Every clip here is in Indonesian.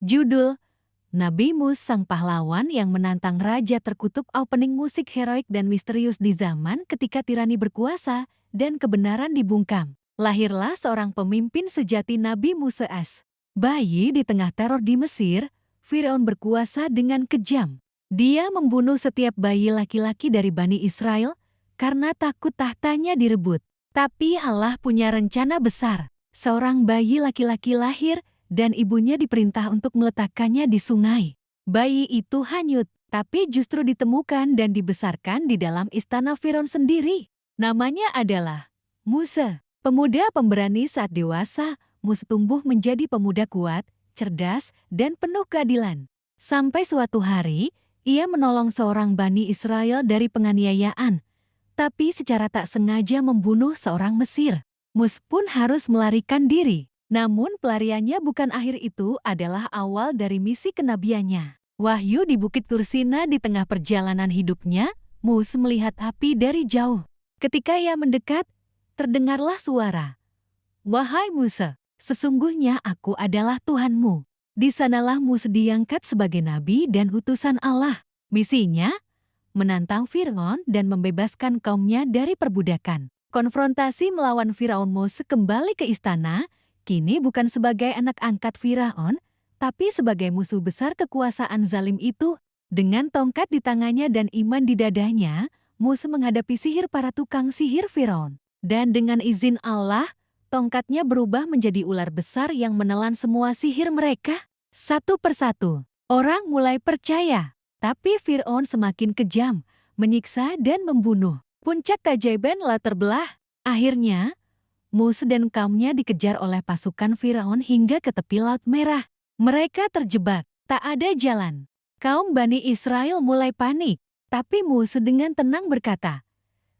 Judul, Nabi Mus Sang Pahlawan yang Menantang Raja Terkutuk. Opening musik heroik dan misterius di zaman ketika tirani berkuasa dan kebenaran dibungkam. Lahirlah seorang pemimpin sejati, Nabi Musa as. Bayi di tengah teror di Mesir, Firaun berkuasa dengan kejam. Dia membunuh setiap bayi laki-laki dari Bani Israel karena takut tahtanya direbut. Tapi Allah punya rencana besar. Seorang bayi laki-laki lahir dan ibunya diperintah untuk meletakkannya di sungai. Bayi itu hanyut, tapi justru ditemukan dan dibesarkan di dalam istana Firaun sendiri. Namanya adalah Musa. Pemuda pemberani. Saat dewasa, Musa tumbuh menjadi pemuda kuat, cerdas, dan penuh keadilan. Sampai suatu hari, ia menolong seorang Bani Israel dari penganiayaan, tapi secara tak sengaja membunuh seorang Mesir. Musa pun harus melarikan diri. Namun pelariannya bukan akhir, itu adalah awal dari misi kenabiannya. Wahyu di Bukit Tursina. Di tengah perjalanan hidupnya, Musa melihat api dari jauh. Ketika ia mendekat, terdengarlah suara, "Wahai Musa, sesungguhnya aku adalah Tuhanmu." Di sanalah Musa diangkat sebagai nabi dan utusan Allah. Misinya, menantang Firaun dan membebaskan kaumnya dari perbudakan. Konfrontasi melawan Firaun. Musa kembali ke istana, kini bukan sebagai anak angkat Firaun, tapi sebagai musuh besar kekuasaan zalim itu. Dengan tongkat di tangannya dan iman di dadanya, Musa menghadapi sihir para tukang sihir Firaun. Dan dengan izin Allah, tongkatnya berubah menjadi ular besar yang menelan semua sihir mereka. Satu persatu, orang mulai percaya. Tapi Firaun semakin kejam, menyiksa dan membunuh. Puncak keajaibanlah terbelah. Akhirnya, Musa dan kaumnya dikejar oleh pasukan Firaun hingga ke tepi Laut Merah. Mereka terjebak, tak ada jalan. Kaum Bani Israel mulai panik, tapi Musa dengan tenang berkata,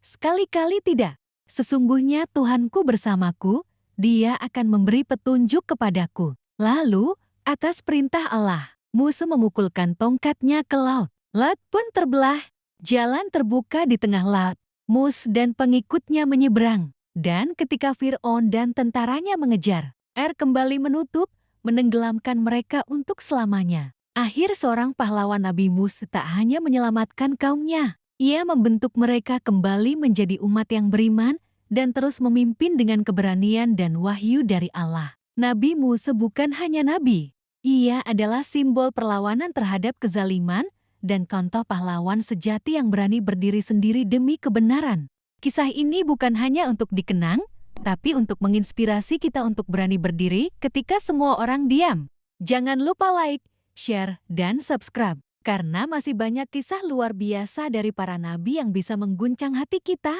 "Sekali-kali tidak. Sesungguhnya Tuhanku bersamaku, Dia akan memberi petunjuk kepadaku." Lalu, atas perintah Allah, Musa memukulkan tongkatnya ke laut. Laut pun terbelah, jalan terbuka di tengah laut. Musa dan pengikutnya menyeberang. Dan ketika Firaun dan tentaranya mengejar, air kembali menutup, menenggelamkan mereka untuk selamanya. Akhir seorang pahlawan, Nabi Musa tak hanya menyelamatkan kaumnya, ia membentuk mereka kembali menjadi umat yang beriman dan terus memimpin dengan keberanian dan wahyu dari Allah. Nabi Musa bukan hanya nabi, ia adalah simbol perlawanan terhadap kezaliman dan contoh pahlawan sejati yang berani berdiri sendiri demi kebenaran. Kisah ini bukan hanya untuk dikenang, tapi untuk menginspirasi kita untuk berani berdiri ketika semua orang diam. Jangan lupa like, share, dan subscribe, karena masih banyak kisah luar biasa dari para nabi yang bisa mengguncang hati kita.